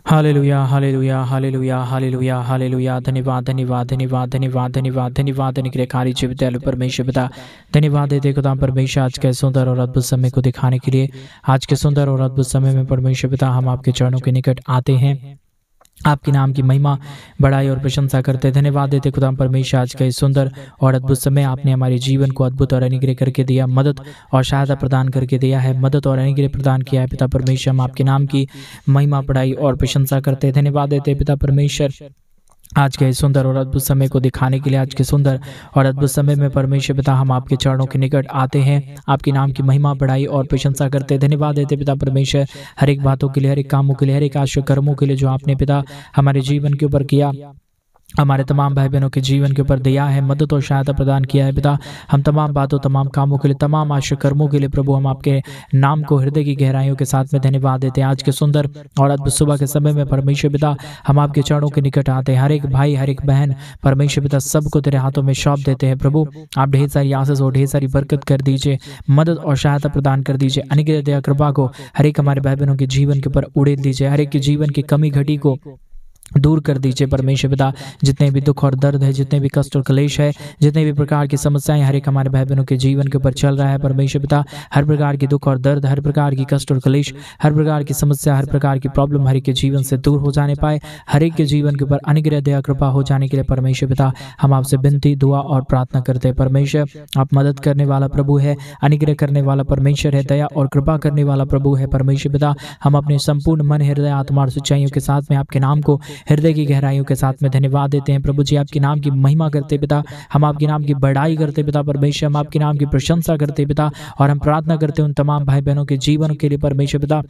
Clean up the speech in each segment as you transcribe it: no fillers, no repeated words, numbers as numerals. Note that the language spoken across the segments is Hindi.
Hallelujah hallelujah hallelujah hallelujah hallelujah. धन्यवाद धन्यवाद धन्यवाद धन्यवाद धन्यवाद धन्यवाद अनुग्रहकारी जीवित दयालु परमेश्वर पिता, धन्यवाद देते खुदा परमेश्वर आज के सुंदर और अद्भुत समय को दिखाने के लिए। आज के सुंदर और अद्भुत समय में परमेश्वर पिता हम आपके चरणों के निकट आते हैं, आपके नाम की महिमा बड़ाई और प्रशंसा करते। धन्यवाद देते खुदा परमेश्वर आज का इस सुंदर और अद्भुत समय आपने हमारे जीवन को अद्भुत और अनुग्रह करके दिया, मदद और सहायता प्रदान करके दिया है, मदद और अनुग्रह प्रदान किया है। पिता परमेश्वर हम आपके नाम की महिमा बड़ाई और प्रशंसा करते। धन्यवाद देते पिता परमेश्वर आज के इस सुंदर और अद्भुत समय को दिखाने के लिए। आज के सुंदर और अद्भुत समय में परमेश्वर पिता हम आपके चरणों के निकट आते हैं, आपके नाम की महिमा बड़ाई और प्रशंसा करते। धन्यवाद देते पिता परमेश्वर हर एक बातों के लिए, हर एक कामों के लिए, हर एक आश्चर्य कर्मों के लिए जो आपने पिता हमारे जीवन के ऊपर किया, हमारे तमाम भाई बहनों के जीवन के ऊपर दिया है, मदद और सहायता प्रदान किया है। पिता हम तमाम बातों, तमाम कामों के लिए, तमाम आश्चर्य कर्मों के लिए प्रभु हम आपके नाम को हृदय की गहराइयों के साथ में धन्यवाद देते हैं। आज के सुंदर और अद्भुत सुबह के समय में परमेश्वर पिता हम आपके चरणों के निकट आते हैं। हर एक भाई, हर एक बहन परमेश्वर पिता सबको तेरे हाथों में सौंप देते हैं। प्रभु आप ढेर सारी आशीष और ढेर सारी बरकत कर दीजिए, मदद और सहायता प्रदान कर दीजिए। अनुग्रह दया कृपा को हर एक हमारे भाई बहनों के जीवन के ऊपर उड़ेल दीजिए, हर एक के जीवन की कमी घटी को दूर कर दीजिए परमेश्वर पिता। जितने भी दुख और दर्द है, जितने भी कष्ट और क्लेश है, जितने भी प्रकार की समस्याएं हर एक हमारे भाई बहनों के जीवन के ऊपर चल रहा है परमेश्वर पिता, हर प्रकार की दुख और दर्द, हर प्रकार की कष्ट और क्लेश, हर प्रकार की समस्या, हर प्रकार की प्रॉब्लम हर एक के जीवन से दूर हो जाने पाए, हर एक के जीवन के ऊपर अनुग्रह दया कृपा हो जाने के लिए परमेश्वर पिता हम आपसे विनती, दुआ और प्रार्थना करते हैं। परमेश्वर आप मदद करने वाला प्रभु है, अनुग्रह करने वाला परमेश्वर है, दया और कृपा करने वाला प्रभु है परमेश्वर पिता। हम अपने संपूर्ण मन, हृदय, आत्मा और सच्चाइयों के साथ में आपके नाम को हृदय की गहराइयों के साथ में धन्यवाद देते हैं। प्रभु जी आपके नाम की महिमा करते पिता, हम आपके नाम की बड़ाई करते पिता परमेश्वर, हम आपके नाम की प्रशंसा करते पिता, और हम प्रार्थना करते उन तमाम भाई बहनों के जीवन के लिए परमेश्वर पिता,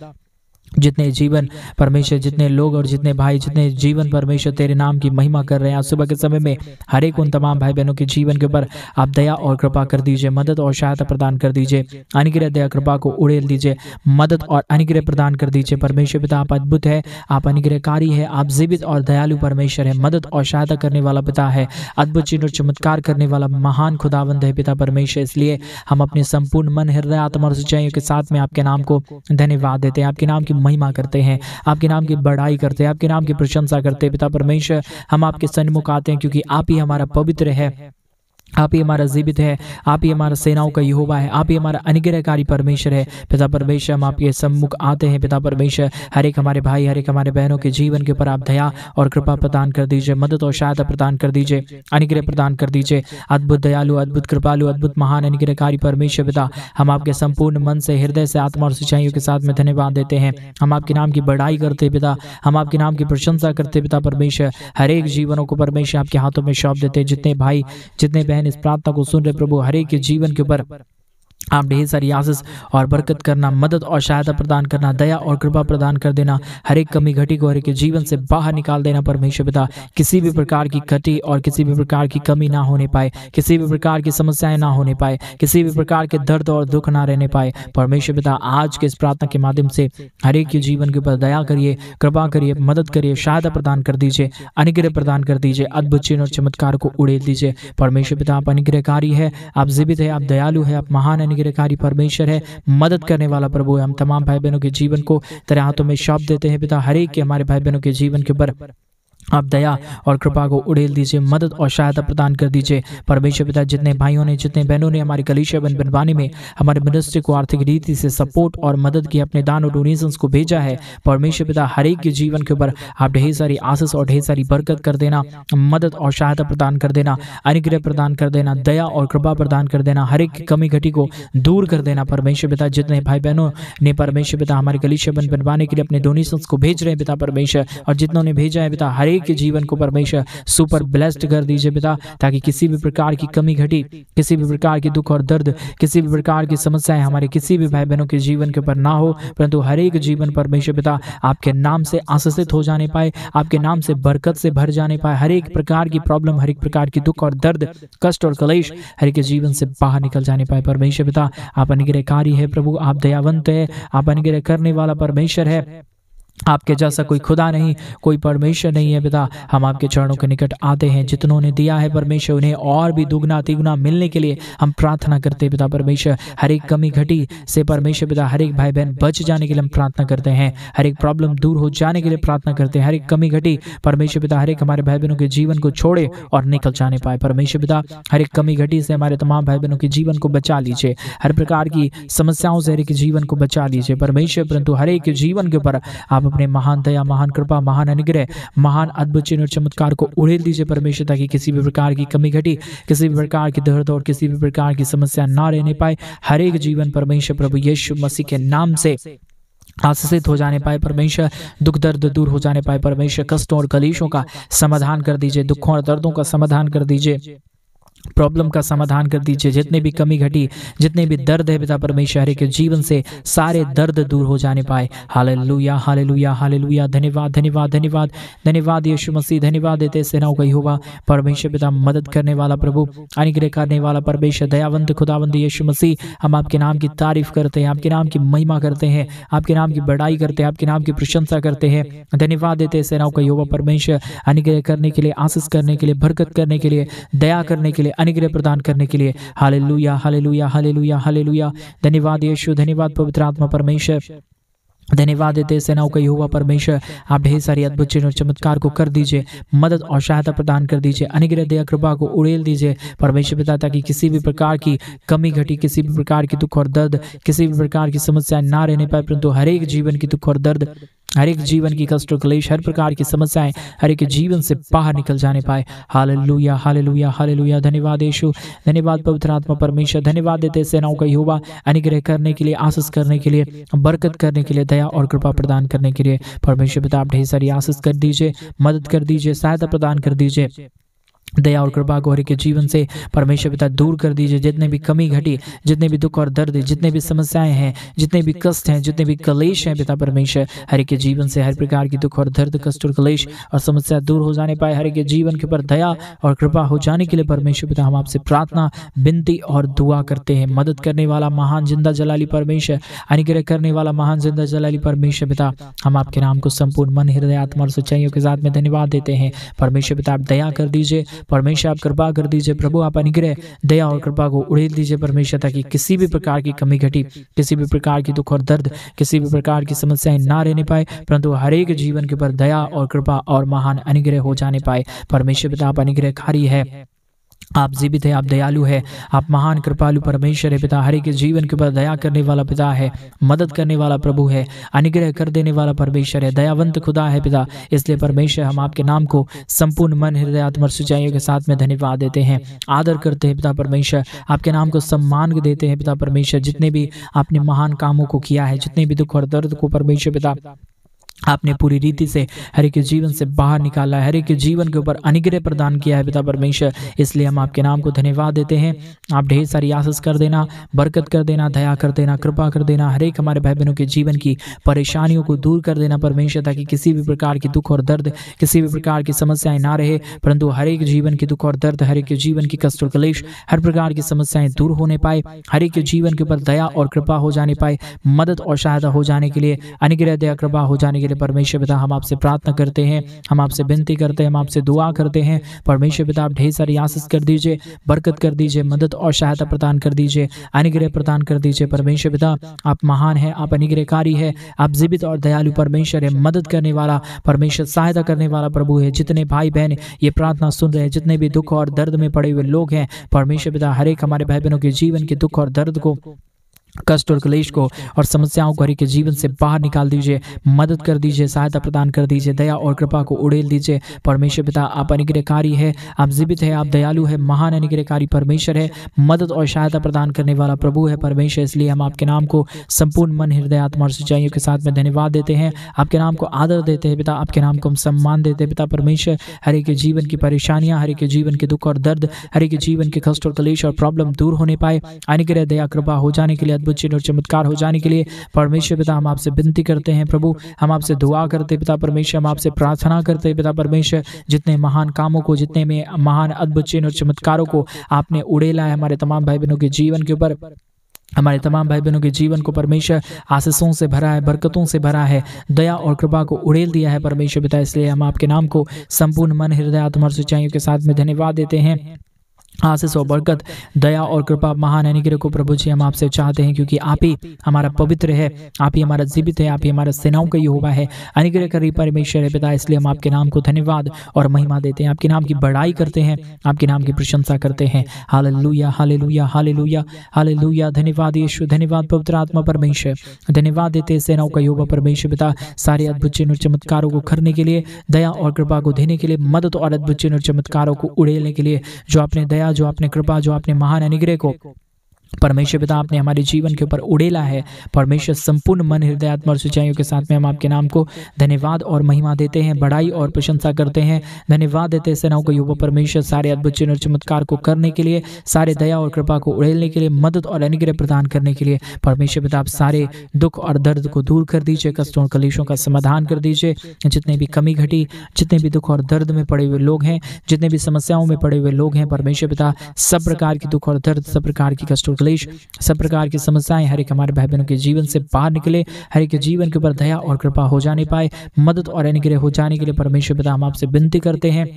जितने जीवन परमेश्वर, जितने लोग और जितने भाई, जितने जीवन परमेश्वर तेरे नाम की महिमा कर रहे हैं। आज सुबह के समय में हर एक उन तमाम भाई बहनों के जीवन के ऊपर आप दया और कृपा कर दीजिए, मदद और सहायता प्रदान कर दीजिए, अनुग्रह दया कृपा को उड़ेल दीजिए, मदद और अनुग्रह प्रदान कर दीजिए परमेश्वर पिता। आप अद्भुत है, आप अनुग्रहकारी है, आप जीवित और दयालु परमेश्वर है, मदद और सहायता करने वाला पिता है, अद्भुत चिन्ह और चमत्कार करने वाला महान खुदावंद है पिता परमेश्वर। इसलिए हम अपने संपूर्ण मन, हृदय, आत्मा और सच्चाइयों के साथ में आपके नाम को धन्यवाद देते हैं, आपके नाम की महिमा करते हैं, आपके नाम की बड़ाई करते हैं, आपके नाम की प्रशंसा करते हैं पिता परमेश्वर। हम आपके सन्मुख आते हैं क्योंकि आप ही हमारा पवित्र है, आप ही हमारा जीवित है, आप ही हमारा सेनाओं का यहोवा है, आप ही हमारा अनुग्रहकारी परमेश्वर है पिता परमेश्वर। हम आपके सम्मुख आते हैं पिता परमेश्वर, हर एक हमारे भाई, हर एक हमारे बहनों के जीवन के ऊपर आप दया और कृपा प्रदान कर दीजिए, मदद और सहायता प्रदान कर दीजिए, अनुग्रह प्रदान कर दीजिए। अद्भुत दयालु, अद्भुत कृपालु, अद्भुत महान अनुग्रहकारी परमेश्वर पिता, हम आपके संपूर्ण मन से, हृदय से, आत्मा और सच्चाइयों के साथ में धन्यवाद देते हैं। हम आपके नाम की बड़ाई करते पिता, हम आपके नाम की प्रशंसा करते पिता परमेश्वर। हर एक जीवनों को परमेश्वर आपके हाथों में सौंप देते। जितने भाई, जितने बहन इस प्रार्थना को सुन रहे प्रभु, हर एक के जीवन के ऊपर आप ढेर सारी आशीष और बरकत करना, मदद और सहायता प्रदान करना, दया और कृपा प्रदान कर देना, हर एक कमी घटी को हर एक के जीवन से बाहर निकाल देना परमेश्वर पिता। किसी भी प्रकार की घटी और किसी भी प्रकार की कमी ना होने पाए, किसी भी प्रकार की समस्याएं ना होने पाए, किसी भी प्रकार के दर्द और दुख ना रहने पाए परमेश्वर पिता। आज के इस प्रार्थना के माध्यम से हर एक के जीवन के ऊपर दया करिए, कृपा करिए, मदद करिए, सहायता प्रदान कर दीजिए, अनुग्रह प्रदान कर दीजिए, अद्भुत चिन्ह और चमत्कार को उड़ेल दीजिए परमेश्वर पिता। आप अनुग्रहकारी है, आप जीवित है, आप दयालु है, आप महान अनुग्रहकारी परमेश्वर है, मदद करने वाला प्रभु है। हम तमाम भाई बहनों के जीवन को तेरे हाथों में सौंप देते हैं पिता। हर एक के हमारे भाई बहनों के जीवन के ऊपर आप दया और कृपा को उड़ेल दीजिए, मदद और सहायता प्रदान कर दीजिए परमेश्वर पिता। जितने भाइयों ने, जितने बहनों ने हमारी कलीसिया बनवाने में हमारे मिनिस्ट्री को आर्थिक रीति से सपोर्ट और मदद की, अपने दान और डोनेशंस को भेजा है परमेश्वर पिता, हर एक के जीवन के ऊपर आप ढेर सारी आशीष और ढेर सारी बरकत कर देना, मदद और सहायता प्रदान कर देना, अनुग्रह प्रदान कर देना, दया और कृपा प्रदान कर देना, हर एक की कमी घटी को दूर कर देना परमेश्वर पिता। जितने भाई बहनों ने परमेश्वर पिता हमारी कलीसिया बनवाने के लिए अपने डोनेशंस को भेज रहे हैं पिता परमेश्वर, और जितनों ने भेजा है पिता, हर एक के जीवन को परमेश्वर सुपर ब्लेस्ड कर दीजिए पिता, ताकि किसी भी प्रकार की कमी घटी, किसी भी प्रकार की दुख और दर्द, किसी भी प्रकार की समस्याएं हमारे किसी भी भाई बहनों के जीवन के ऊपर ना हो, परंतु हर एक जीवन परमेश्वर पिता आपके नाम से आशीषित हो जाने पाए, आपके नाम से बरकत से भर जाने पाए। हर एक प्रकार की प्रॉब्लम, हर एक प्रकार की दुख और दर्द, कष्ट और क्लेश हर एक के जीवन से बाहर निकल जाने पाए परमेश्वर पिता। आप अनुग्रहकारी है प्रभु, आप दयावंत है, आप अनुग्रह करने वाला परमेश्वर है, आपके जैसा कोई खुदा नहीं, कोई परमेश्वर नहीं है पिता। हम आपके चरणों के निकट आते हैं, जितनों ने दिया है परमेश्वर उन्हें और भी दुगना तिगुना मिलने के लिए हम प्रार्थना करते हैं पिता परमेश्वर। हर एक कमी घटी से परमेश्वर पिता हर एक भाई बहन बच जाने के लिए हम प्रार्थना करते हैं, हर एक प्रॉब्लम दूर हो जाने के लिए प्रार्थना करते हैं। हर एक कमी घटी परमेश्वर पिता हर एक हमारे भाई बहनों के जीवन को छोड़े और निकल जाने पाए परमेश्वर पिता। हर एक कमी घटी से हमारे तमाम भाई बहनों के जीवन को बचा लीजिए, हर प्रकार की समस्याओं से हर एक जीवन को बचा लीजिए परमेश्वर। परंतु हर एक जीवन के ऊपर आप अपने महान दया, महान कृपा, महान अनुग्रह, महान अद्भुत चिन्ह और चमत्कार को उड़ेल दीजिए परमेश्वर, ताकि किसी भी प्रकार की कमी घटी, किसी भी प्रकार की दर्द और किसी भी प्रकार की समस्या ना रहने पाए। हर एक जीवन परमेश्वर प्रभु यीशु मसीह के नाम से आशीषित हो जाने पाए परमेश्वर। दुख दर्द दूर हो जाने पाए परमेश्वर। कष्टों और कलेशों का समाधान कर दीजिए, दुखों और दर्दों का समाधान कर दीजिए, प्रॉब्लम का समाधान कर दीजिए। जितने भी कमी घटी, जितने भी दर्द है पिता परमेश्वर के जीवन से सारे दर्द दूर हो जाने पाए। Hallelujah hallelujah hallelujah. धन्यवाद धन्यवाद धन्यवाद धन्यवाद यीशु मसीह। धन्यवाद देते सेनाओं का यहोवा परमेश्वर पिता, मदद करने वाला प्रभु, अनुग्रह करने वाला परमेश्वर, दयावंत खुदावंत यीशु मसीह। हम आपके नाम की तारीफ करते हैं, आपके नाम की महिमा करते हैं, आपके नाम की बड़ाई करते हैं, आपके नाम की प्रशंसा करते हैं। धन्यवाद देते सेनाओं का यहोवा परमेश्वर, अनुग्रह करने के लिए, आशीष करने के लिए, बरकत करने के लिए, दया करने के लिए, अनुग्रह प्रदान करने के लिए। Hallelujah hallelujah hallelujah hallelujah. धन्यवाद यीशु, धन्यवाद पवित्र आत्मा परमेश्वर। धन्यवाद देते सेनाओं का यहोवा परमेश्वर। आप ढेर सारी अद्भुत चिन्ह और चमत्कार को कर दीजिए, मदद और सहायता प्रदान कर दीजिए, अनुग्रह दया कृपा को उड़ेल दीजिए परमेश्वर पिता, ताकि किसी भी प्रकार की कमी घटी, किसी भी प्रकार की दुख और दर्द, किसी भी प्रकार की समस्या ना रहने पाए, परंतु हर एक जीवन की दुख और दर्द, हर एक जीवन की कष्ट और क्लेश, हर प्रकार की समस्याएं हर एक जीवन से बाहर निकल जाने पाए। Hallelujah hallelujah hallelujah. धन्यवाद यीशु, धन्यवाद पवित्र आत्मा परमेश्वर। धन्यवाद देते सेनाओं का यहोवा, अनुग्रह करने के लिए, आशीष करने के लिए, बरकत करने के लिए, दया और कृपा प्रदान करने के लिए परमेश्वर पिता। आप ढेर सारी आशीष कर दीजिए, मदद कर दीजिए, सहायता प्रदान कर दीजिए, दया और कृपा को हर एक जीवन से परमेश्वर पिता दूर कर दीजिए। जितने भी कमी घटी, जितने भी दुख और दर्द, जितने भी समस्याएं हैं, जितने भी कष्ट हैं, जितने भी कलेश हैं पिता परमेश्वर, हर एक जीवन से हर प्रकार की दुख और दर्द, कष्ट और कलेश और समस्या दूर हो जाने पाए। हर एक जीवन के ऊपर दया और कृपा हो जाने के लिए परमेश्वर पिता हम आपसे प्रार्थना, विनती और दुआ करते हैं। मदद करने वाला महान जिंदा जलाली परमेश्वर, अनुग्रह करने वाला महान जिंदा जलाली परमेश्वर पिता, हम आपके नाम को संपूर्ण मन, हृदय, आत्मा और सच्चाइयों के साथ में धन्यवाद देते हैं परमेश्वर पिता। आप दया कर दीजिए परमेश्वर, आप कृपा कर दीजिए प्रभु, आप अनुग्रह, दया और कृपा को उड़ेल दीजिए परमेश्वर, ताकि किसी भी प्रकार की कमी घटी, किसी भी प्रकार की दुख और दर्द, किसी भी प्रकार की समस्याएं ना रहने पाए, परंतु हर एक जीवन के ऊपर दया और कृपा और महान अनुग्रह हो जाने पाए परमेश्वर पिता। आप अनुग्रहकारी है, आप जीवित है, आप दयालु है, आप महान कृपालु परमेश्वर है पिता। हर एक जीवन के ऊपर दया करने वाला पिता है, मदद करने वाला प्रभु है, अनुग्रह कर देने वाला परमेश्वर है, दयावंत खुदा है पिता। इसलिए परमेश्वर हम आपके नाम को संपूर्ण मन, हृदय, आत्मा और सच्चाइयों के साथ में धन्यवाद देते हैं, आदर करते हैं पिता परमेश्वर। आपके नाम को सम्मान देते हैं पिता परमेश्वर। जितने भी आपने महान कामों को किया है, जितने भी दुख और दर्द को परमेश्वर पिता आपने पूरी रीति से हर एक जीवन से बाहर निकाला है, हर एक जीवन के ऊपर अनुग्रह प्रदान किया है पिता परमेश्वर। इसलिए हम आपके नाम को धन्यवाद देते हैं। आप ढेर सारी आशीष कर देना, बरकत कर देना, दया कर देना, कृपा कर देना, हर एक हमारे भाई बहनों के जीवन की परेशानियों को दूर कर देना परमेश्वर, ताकि किसी भी प्रकार की दुख और दर्द, किसी भी प्रकार की समस्याएं ना रहे, परंतु हर एक जीवन की दुख और दर्द, हर एक जीवन की कष्ट और क्लेश, हर प्रकार की समस्याएं दूर होने पाए, हर एक जीवन के ऊपर दया और कृपा हो जाने पाए, मदद और सहायता हो जाने के लिए, अनुग्रह, दया, कृपा हो जाने के लिए परमेश्वर पिता हम आपसे प्रार्थना करते हैं, हम आपसे विनती करते हैं, हम आपसे दुआ करते हैं परमेश्वर पिता। आप ढेर सारी आशीष कर दीजिए, बरकत कर दीजिए, मदद और सहायता प्रदान कर दीजिए, अनुग्रह प्रदान कर दीजिए परमेश्वर पिता। आप महान है, आप अनुग्रहकारी है, आप जीवित और दयालु परमेश्वर है, मदद करने वाला परमेश्वर, सहायता करने वाला प्रभु है। जितने भाई बहन ये प्रार्थना सुन रहे हैं, जितने भी दुख और दर्द में पड़े हुए लोग हैं परमेश्वर पिता, हर एक हमारे भाई बहनों के जीवन के दुख और दर्द को, कष्ट और क्लेश को और समस्याओं को हर एक जीवन से बाहर निकाल दीजिए, मदद कर दीजिए, सहायता प्रदान कर दीजिए, दया और कृपा को उड़ेल दीजिए परमेश्वर पिता। आप अनुग्रहकारी है, आप जीवित है, आप दयालु है, महान अनुग्रहकारी परमेश्वर है, मदद और सहायता प्रदान करने वाला प्रभु है परमेश्वर। इसलिए हम आपके नाम को संपूर्ण मन, हृदय, आत्मा और सच्चाइयों के साथ में धन्यवाद देते हैं, आपके नाम को आदर देते हैं पिता, आपके नाम को हम सम्मान देते हैं पिता परमेश्वर। हर एक जीवन की परेशानियां, हर एक जीवन के दुख और दर्द, हर एक जीवन के कष्ट और क्लेश और प्रॉब्लम दूर होने पाए, अनुग्रह, दया, कृपा हो जाने के लिए, अद्भुत चिन्ह और चमत्कार हो जाने के लिए परमेश्वर पिता हम आपसे विनती करते हैं प्रभु, हम आपसे दुआ करते हैं पिता परमेश्वर, हम आपसे प्रार्थना करते हैं पिता परमेश्वर। जितने महान कामों को, जितने में महान अद्भुत चिन्ह और चमत्कारों को आपने उड़ेला है हमारे तमाम भाई बहनों के जीवन के ऊपर हमारे तमाम भाई बहनों के जीवन को परमेश्वर आशीषों से भरा है, बरकतों से भरा है, दया और कृपा को उड़ेल दिया है परमेश्वर पिता। इसलिए हम आपके नाम को संपूर्ण मन, हृदय, आत्मा और सच्चाइयों के साथ में धन्यवाद देते हैं। आशीष और बरकत, दया और कृपा, महान अनुग्रह को प्रभु जी हम आपसे चाहते हैं, क्योंकि आप ही हमारा पवित्र है, आप ही हमारा जीवित है, आप ही हमारा सेनाओं का यहोवा है, अनुग्रहकारी परमेश्वर है पिता। इसलिए हम आपके नाम को धन्यवाद और महिमा देते हैं, आपके नाम की बड़ाई करते हैं, आपके नाम की प्रशंसा करते हैं। Hallelujah, hallelujah, hallelujah, hallelujah. धन्यवाद यीशु, धन्यवाद पवित्र आत्मा परमेश्वर, धन्यवाद देते हैं सेनाओं का यहोवा परमेश्वर पिता, सारे अद्भुत चिन्ह और चमत्कारों को करने के लिए, दया और कृपा को देने के लिए, मदद और अद्भुत चिन्ह और चमत्कारों को उड़ेलने के लिए, जो आपने दया, जो आपने कृपा, जो आपने महान अनुग्रह को परमेश्वर पिता आपने हमारे जीवन के ऊपर उड़ेला है। परमेश्वर संपूर्ण मन, हृदय, आत्मा और सच्चाइयों के साथ में हम आपके नाम को धन्यवाद और महिमा देते हैं, बड़ाई और प्रशंसा करते हैं। धन्यवाद देते हैं सेनाओं को यहोवा परमेश्वर, सारे अद्भुत चिन्ह और चमत्कार को करने के लिए, सारे दया और कृपा को उड़ेलने के लिए, मदद और अनुग्रह प्रदान करने के लिए। परमेश्वर पिता आप सारे दुख और दर्द को दूर कर दीजिए, कष्टों और कलेशों का समाधान कर दीजिए। जितने भी कमी घटी, जितने भी दुख और दर्द में पड़े हुए लोग हैं, जितने भी समस्याओं में पड़े हुए लोग हैं, परमेश्वर पिता सब प्रकार की दुख और दर्द, सब प्रकार की कष्ट और क्लेश, सब प्रकार की समस्याएं हर एक हमारे भाई बहनों के जीवन से बाहर निकले, हर एक के जीवन के ऊपर दया और कृपा हो जाने पाए, मदद और अनुग्रह हो जाने के लिए परमेश्वर पिता हम आपसे विनती करते हैं,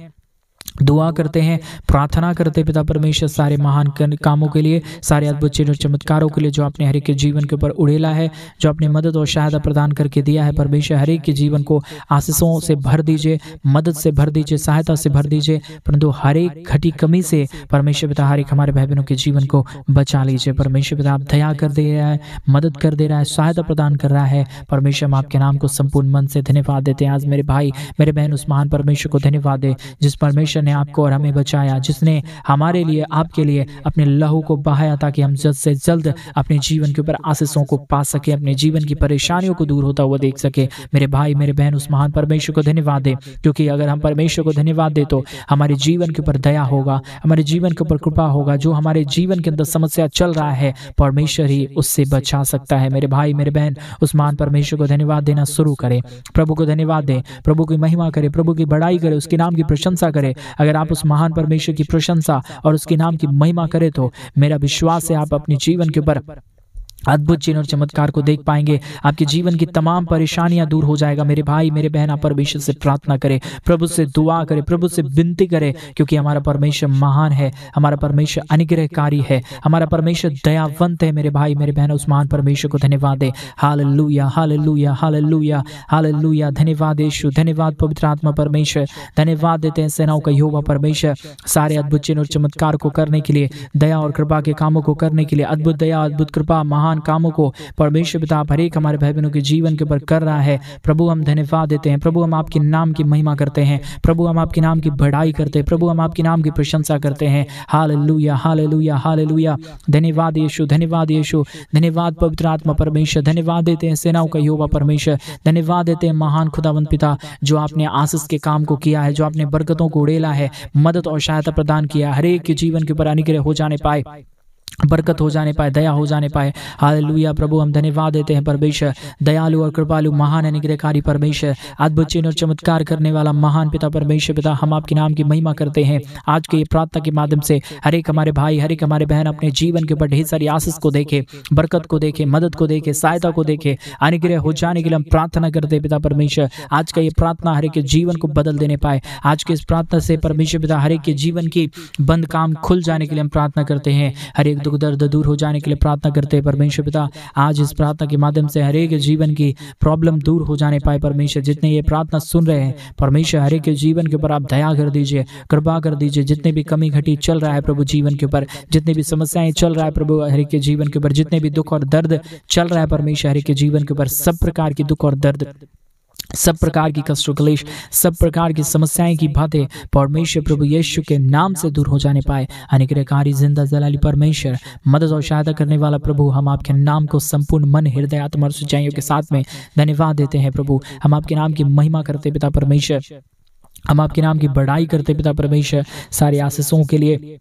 दुआ करते हैं, प्रार्थना करते पिता परमेश्वर, सारे महान कामों के लिए, सारे अद्भुत चिन्ह और चमत्कारों के लिए जो आपने हर एक के जीवन के ऊपर उड़ेला है, जो आपने मदद और सहायता प्रदान करके दिया है। परमेश्वर हर एक के जीवन को आशीषों से भर दीजिए, मदद से भर दीजिए, सहायता से भर दीजिए, परंतु हर एक घटी कमी से परमेश्वर पिता हर एक हमारे भाई बहनों के जीवन को बचा लीजिए। परमेश्वर पिता आप दया कर दे रहा है, मदद कर दे रहा है, सहायता प्रदान कर रहा है। परमेश्वर हम आपके नाम को संपूर्ण मन से धन्यवाद देते हैं। आज मेरे भाई, मेरे बहन उस महान परमेश्वर को धन्यवाद दे जिस परमेश्वर ने आपको और हमें बचाया, जिसने हमारे लिए, आपके लिए अपने लहू को बहाया, ताकि हम जल्द से जल्द अपने जीवन के ऊपर आशीषों को पा सके, अपने जीवन की परेशानियों को दूर होता हुआ देख सके। मेरे भाई, मेरे बहन उस महान परमेश्वर को धन्यवाद दे, क्योंकि अगर हम परमेश्वर को धन्यवाद दे तो हमारे जीवन के ऊपर दया होगा, हमारे जीवन के ऊपर कृपा होगा। जो हमारे जीवन के अंदर समस्या चल रहा है, परमेश्वर ही उससे बचा सकता है। मेरे भाई, मेरे बहन उस महान परमेश्वर को धन्यवाद देना शुरू करें, प्रभु को धन्यवाद दें, प्रभु की महिमा करें, प्रभु की बड़ाई करें, उसके नाम की प्रशंसा करें। अगर आप उस महान परमेश्वर की प्रशंसा और उसके नाम की महिमा करें तो मेरा विश्वास है आप अपने जीवन के ऊपर अद्भुत चिन्ह और चमत्कार को देख पाएंगे। आपके जीवन की तमाम परेशानियां दूर हो जाएगा। मेरे भाई, मेरे बहन आप परमेश्वर से प्रार्थना करें, प्रभु से दुआ करें, प्रभु से विनती करें, क्योंकि हमारा परमेश्वर महान है, हमारा परमेश्वर अनुग्रहकारी है, हमारा परमेश्वर दयावंत है। मेरे भाई, मेरे बहन उस महान परमेश्वर को धन्यवाद दे। Hallelujah, hallelujah, hallelujah, hallelujah. धन्यवाद यीशु, धन्यवाद पवित्र आत्मा परमेश्वर, धन्यवाद देते हैं सेनाओं का यहोवा परमेश्वर, सारे अद्भुत चिन्ह और चमत्कार को करने के लिए, दया और कृपा के कामों को करने के लिए, अद्भुत दया, अद्भुत कृपा, महान कामों को परमेश्वर पिता हर एक हमारे भाई बहनों के जीवन के ऊपर कर रहा है। प्रभु हम धन्यवाद देते हैं, प्रभु हम आपके नाम की महिमा करते हैं, प्रभु हम आपके नाम की बढ़ाई करते हैं, प्रभु हम आपके नाम की प्रशंसा करते हैं। Hallelujah, hallelujah, hallelujah. धन्यवाद यीशु, धन्यवाद यीशु, धन्यवाद पवित्र आत्मा परमेश्वर, धन्यवाद देते हैं सेनाओं का यहोवा परमेश्वर, धन्यवाद देते हैं महान खुदावंद पिता, जो आपने आशीष के काम को किया है, जो आपने बरकतों को उड़ेला है, मदद और सहायता प्रदान किया, हर एक के जीवन के ऊपर अनुग्रह हो जाने पाए, बरकत हो जाने पाए, दया हो जाने पाए। हालेलुया। प्रभु हम धन्यवाद देते हैं परमेश्वर, दयालु और कृपालु, महान अनुग्रहकारी परमेश्वर, अद्भुत चिन्ह और चमत्कार करने वाला महान पिता परमेश्वर पिता, हम आपके नाम की महिमा करते हैं। आज के ये प्रार्थना के माध्यम से हर एक हमारे भाई, हर एक हमारे बहन अपने जीवन के ऊपर ढेर सारी आशीष को देखे, बरकत को देखे, मदद को देखे, सहायता को देखे, अनुग्रह हो जाने के लिए हम प्रार्थना करते हैं पिता परमेश्वर। आज का ये प्रार्थना हर एक के जीवन को बदल देने पाए। आज के इस प्रार्थना से परमेश्वर पिता हर एक के जीवन की बंद काम खुल जाने के लिए हम प्रार्थना करते हैं। हर एक दुख दर्द दूर हो जाने के लिए प्रार्थना करते हैं परमेश्वर पिता। आज इस प्रार्थना के माध्यम से हर एक जीवन की प्रॉब्लम दूर हो जाने पाए परमेश्वर। जितने ये प्रार्थना सुन रहे हैं परमेश्वर, हर एक के जीवन के ऊपर आप दया कर दीजिए, कृपा कर दीजिए। जितने भी कमी घटी चल रहा है प्रभु जीवन के ऊपर, जितने भी समस्याएं चल रहा है प्रभु हर एक के जीवन के ऊपर, जितने भी दुख और दर्द चल रहा है परमेश्वर हर एक के जीवन के ऊपर, सब प्रकार की दुख और दर्द, सब प्रकार की कष्ट क्लेश, सब प्रकार की समस्याएं की बातें परमेश्वर प्रभु यीशु के नाम से दूर हो जाने पाए। अनुग्रहकारी जिंदा जलाली परमेश्वर, मदद और सहायता करने वाला प्रभु, हम आपके नाम को संपूर्ण मन, हृदय, आत्मा और सच्चाइयों के साथ में धन्यवाद देते हैं प्रभु। हम आपके नाम की महिमा करते पिता परमेश्वर, हम आपके नाम की बड़ाई करते पिता परमेश्वर। सारे आशीषों के लिए,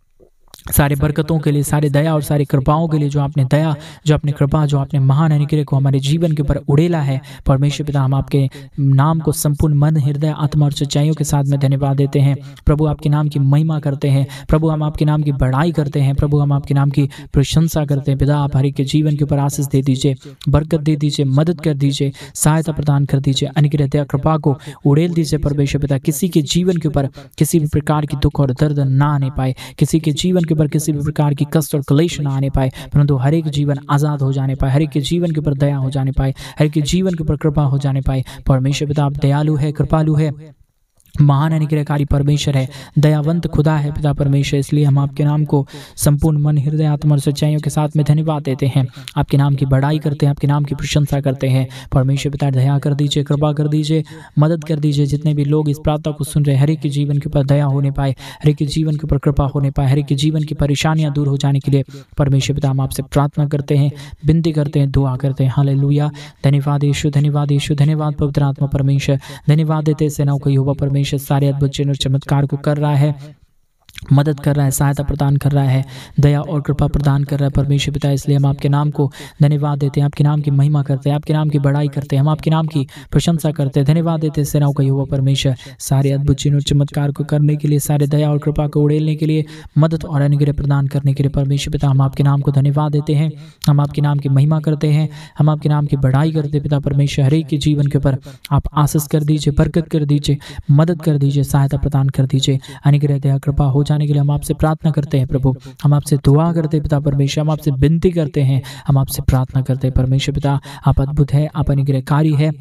सारे बरकतों के लिए, सारे दया और सारी कृपाओं के लिए, जो आपने दया, जो आपने कृपा, जो आपने महान अनुग्रह को हमारे जीवन के ऊपर उड़ेला है परमेश्वर पिता, हम आपके नाम को संपूर्ण मन, हृदय, आत्मा और सच्चाइयों के साथ में धन्यवाद देते हैं। प्रभु आपके नाम की महिमा करते हैं, प्रभु हम आपके नाम की बड़ाई करते हैं, प्रभु हम आपके नाम की प्रशंसा करते हैं। पिता आप हर एक के जीवन के ऊपर आशीष दे दीजिए, बरकत दे दीजिए, मदद कर दीजिए, सहायता प्रदान कर दीजिए, अनुग्रह दया कृपा को उड़ेल दीजिए परमेश्वर पिता। किसी के जीवन के ऊपर किसी भी प्रकार की दुख और दर्द ना आने पाए, किसी के जीवन के ऊपर किसी भी प्रकार की कष्ट और क्लेश ना आने पाए, परंतु हर एक जीवन आजाद हो जाने पाए, हर एक के जीवन के ऊपर दया हो जाने पाए, हर एक के जीवन के ऊपर कृपा हो जाने पाए। परमेश्वर पिता आप दयालु है, कृपालु है, महान अनुग्रहकारी परमेश्वर है, दयावंत खुदा है पिता परमेश्वर। इसलिए हम आपके नाम को संपूर्ण मन, हृदय, आत्मा और सच्चाइयों के साथ में धन्यवाद देते हैं, आपके नाम की बड़ाई करते हैं, आपके नाम की प्रशंसा करते हैं। परमेश्वर पिता दया कर दीजिए, कृपा कर दीजिए, मदद कर दीजिए। जितने भी लोग इस प्रार्थना को सुन रहे हैं, हर एक के जीवन के ऊपर दया होने पाए, हर एक के जीवन के ऊपर कृपा होने पाए, हर एक के जीवन की परेशानियां दूर हो जाने के लिए परमेश्वर पिता हम आपसे प्रार्थना करते हैं, विनती करते हैं, दुआ करते हैं। हालेलुया। धन्यवाद यीशु, धन्यवाद यीशु, धन्यवाद पवित्र आत्मा परमेश्वर। धन्यवाद देते सेनाओं का यहोवा परमेश्वर सारे अद्भुत चिन्ह और चमत्कार को कर रहा है, मदद कर रहा है, सहायता प्रदान कर रहा है, दया और कृपा प्रदान कर रहा है परमेश्वर पिता। इसलिए हम आपके नाम को धन्यवाद देते हैं, आपके नाम की महिमा करते हैं, आपके नाम की बड़ाई करते हैं, हम आपके नाम की प्रशंसा करते हैं। धन्यवाद देते हैं सेनाओं का यहोवा परमेश्वर सारे अद्भुत चिन्ह और चमत्कार को करने के लिए, सारे दया और कृपा को उड़ेलने के लिए, मदद और अनुग्रह प्रदान करने के लिए परमेश्वर पिता हम आपके नाम को धन्यवाद देते हैं, हम आपके नाम की महिमा करते हैं, हम आपके नाम की बड़ाई करते हैं पिता परमेश्वर। हर एक के जीवन के ऊपर आप आशीष कर दीजिए, बरकत कर दीजिए, मदद कर दीजिए, सहायता प्रदान कर दीजिए, अनुग्रह दया कृपा हो जाने के लिए हम आपसे प्रार्थना करते हैं प्रभु। हम आपसे दुआ करते हैं पिता परमेश्वर, हम आपसे विनती करते हैं, हम आपसे प्रार्थना करते हैं परमेश्वर पिता। आप अद्भुत है, आप अनुग्रहकारी है,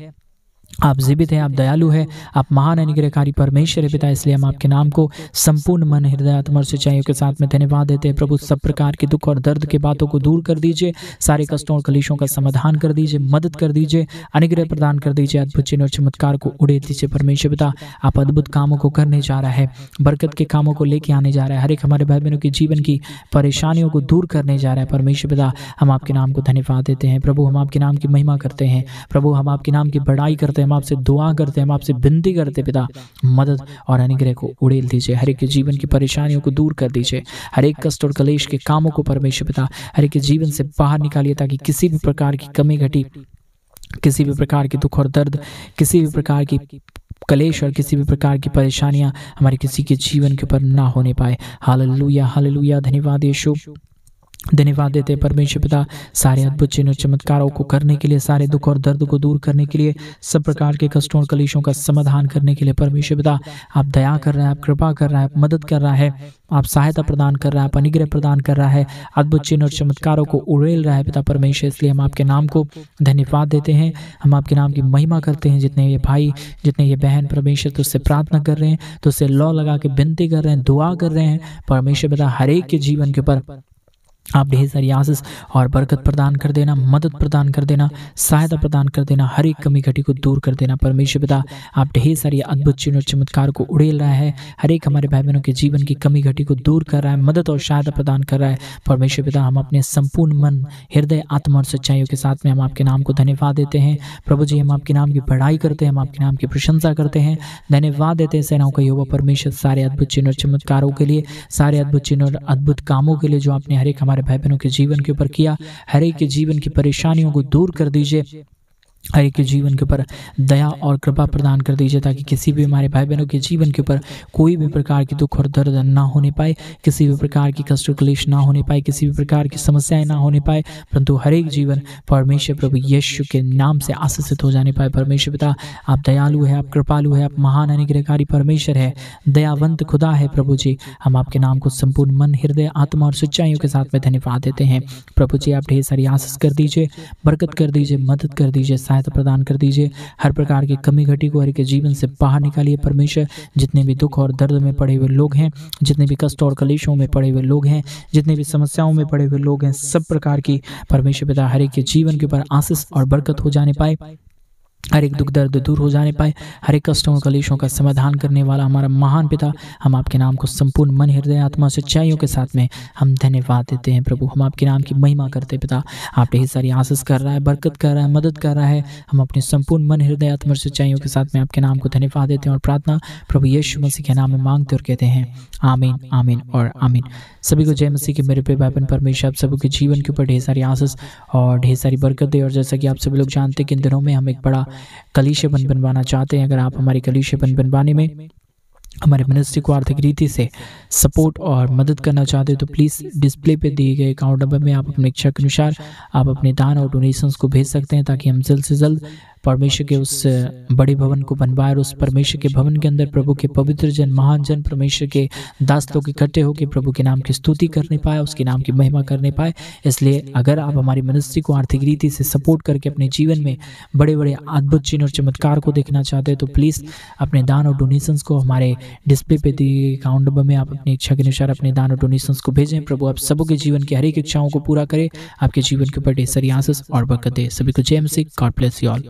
आप जीवित हैं, आप दयालु है, आप महान अनुग्रहकारी परमेश्वर है पिता। इसलिए हम आपके नाम को संपूर्ण मन, हृदय, आत्मा और सच्चाइयों के साथ में धन्यवाद देते हैं प्रभु। सब प्रकार के दुख और दर्द के बातों को दूर कर दीजिए, सारे कष्टों और कलेशों का समाधान कर दीजिए, मदद कर दीजिए, अनुग्रह प्रदान कर दीजिए, अद्भुत चिन्ह और चमत्कार को उड़ेल दीजिए परमेश्वर पिता। आप अद्भुत कामों को करने जा रहा है, बरकत के कामों को लेके आने जा रहा है, हर एक हमारे भाई बहनों के जीवन की परेशानियों को दूर करने जा रहा है परमेश्वर पिता। हम आपके नाम को धन्यवाद देते हैं प्रभु, हम आपके नाम की महिमा करते हैं प्रभु, हम आपके नाम की बड़ाई करते हैं, हम आपसे दुआ करते हैं, हम आपसे विनती करते पिता। मदद और अनुग्रह को उड़ेल दीजिए, हर एक के जीवन की परेशानियों को दूर कर दीजिए, हर एक कष्ट और कलेश के कामों को परमेश्वर पिता हर एक के जीवन से बाहर निकालिए, ताकि किसी भी प्रकार की कमी घटी, किसी भी प्रकार की दुख और दर्द, किसी भी प्रकार की कलेश और किसी भी प्रकार की परेशानियां हमारे किसी के जीवन के ऊपर ना होने पाए। Hallelujah, hallelujah. धन्यवाद यीशु, धन्यवाद देते हैं परमेश्वर पिता सारे अद्भुत चिन्ह चमत्कारों को करने के लिए, सारे दुख और दर्द को दूर करने के लिए, सब प्रकार के कष्टों और कलेशों का समाधान करने के लिए परमेश्वर पिता आप दया कर रहे हैं, आप कृपा कर रहा है, आप मदद कर रहा है, आप सहायता प्रदान कर रहा है, आप अनुग्रह प्रदान कर रहा है, अद्भुत चिन्ह और चमत्कारों को उड़ेल रहा है पिता परमेश्वर। इसलिए हम आपके नाम को धन्यवाद देते हैं, हम आपके नाम की महिमा करते हैं। जितने ये भाई, जितने ये बहन परमेश्वर तुझसे प्रार्थना कर रहे हैं, तुझसे लौ लगा के विनती कर रहे हैं, दुआ कर रहे हैं परमेश्वर पिता, हर एक के जीवन के ऊपर आप ढेर सारी आशीष और बरकत प्रदान कर देना, मदद प्रदान कर देना, सहायता प्रदान कर देना, हर एक कमी घटी को दूर कर देना परमेश्वर पिता। आप ढेर सारी अद्भुत चिन्ह और चमत्कार को उड़ेल रहा है, हर एक हमारे भाई बहनों के जीवन की कमी घटी को दूर कर रहा है, मदद और सहायता प्रदान कर रहा है परमेश्वर पिता। हम अपने संपूर्ण मन, हृदय, आत्मा और सच्चाइयों के साथ में हम आपके नाम को धन्यवाद देते हैं प्रभु जी। हम आपके नाम की बड़ाई करते हैं, हम आपके नाम की प्रशंसा करते हैं, धन्यवाद देते हैं सेनाओं का यहोवा परमेश्वर सारे अद्भुत चिन्ह और चमत्कारों के लिए, सारे अद्भुत चिन्ह और अद्भुत कामों के लिए जो आपने हर एक हमारे भाई बहनों के जीवन के ऊपर किया। हर एक के जीवन की परेशानियों को दूर कर दीजिए, हर एक के जीवन के ऊपर दया और कृपा प्रदान कर दीजिए, ताकि किसी भी हमारे भाई बहनों के जीवन के ऊपर कोई भी प्रकार की दुख और दर्द ना होने पाए, किसी भी प्रकार की कष्ट क्लेश ना होने पाए, किसी भी प्रकार की समस्याएं ना होने पाए, परंतु हर एक जीवन परमेश्वर प्रभु यीशु के नाम से आशीषित हो जाने पाए परमेश्वर पिता। आप दयालु है, आप कृपालु है, आप महान अनुग्रहकारी परमेश्वर है, दयावंत खुदा है प्रभु जी। हम आपके नाम को संपूर्ण मन, हृदय, आत्मा और सच्चाइयों के साथ में धन्यवाद देते हैं प्रभु जी। आप ढेर सारी आशीष कर दीजिए, बरकत कर दीजिए, मदद कर दीजिए, सहायता प्रदान कर दीजिए, हर प्रकार की कमी घटी को हर के जीवन से बाहर निकालिए परमेश्वर। जितने भी दुख और दर्द में पड़े हुए लोग हैं, जितने भी कष्ट और कलेशों में पड़े हुए लोग हैं, जितने भी समस्याओं में पड़े हुए लोग हैं, सब प्रकार की परमेश्वर पिता हर एक के जीवन के ऊपर आशीष और बरकत हो जाने पाए हर एक दुख दर्द दूर हो जाने पाए, हर एक कष्टों और कलेशों का समाधान करने वाला हमारा महान पिता, हम आपके नाम को संपूर्ण मन, हृदय, आत्मा, सच्चाइयों के साथ में हम धन्यवाद देते हैं प्रभु। हम आपके नाम की महिमा करते हैं पिता। आप ढेर सारी आशीष कर रहा है, बरकत कर रहा है, मदद कर रहा है। हम अपने संपूर्ण मन, हृदय, आत्मा, सच्चाइयों के साथ में आपके नाम को धन्यवाद देते हैं और प्रार्थना प्रभु यीशु मसीह के नाम में मांगते और कहते हैं आमीन, आमीन और आमीन। सभी को जय मसीह के मेरे प्रिय भाई बहन, परमेश्वर आप सभी के जीवन के ऊपर ढेर सारी आशीष और ढेर सारी बरकत दे। और जैसा कि आप सभी लोग जानते हैं कि इन दिनों में हम एक बड़ा कलीसिया बनवाना चाहते हैं। अगर आप हमारी कलीसिया बनवाने में हमारे मिनिस्ट्री को आर्थिक रीति से सपोर्ट और मदद करना चाहते हैं तो प्लीज़ डिस्प्ले पे दिए गए अकाउंट नंबर में आप अपनी इच्छा के अनुसार आप अपने दान और डोनेशंस को भेज सकते हैं, ताकि हम जल्द से जल्द परमेश्वर के उस बड़े भवन को बनवाए और उस परमेश्वर के भवन के अंदर प्रभु के पवित्र जन, महान जन, परमेश्वर के दास लोग इकट्ठे होकर प्रभु के नाम की स्तुति करने पाए, उसके नाम की महिमा करने पाए। इसलिए अगर आप हमारी मिनिस्ट्री को आर्थिक रीति से सपोर्ट करके अपने जीवन में बड़े बड़े अद्भुत चिन्ह और चमत्कार को देखना चाहते हैं तो प्लीज़ अपने दान और डोनेशंस को हमारे डिस्प्ले पे दिए अकाउंट नंबर में आप अपनी इच्छा के अनुसार अपने दान और डोनेशंस को भेजें। प्रभु आप सबों के जीवन की हर एक इच्छाओं को पूरा करे, आपके जीवन के ऊपर ढेर सारी आशीष और बरकत दे। सभी को जय Masih. God bless you all.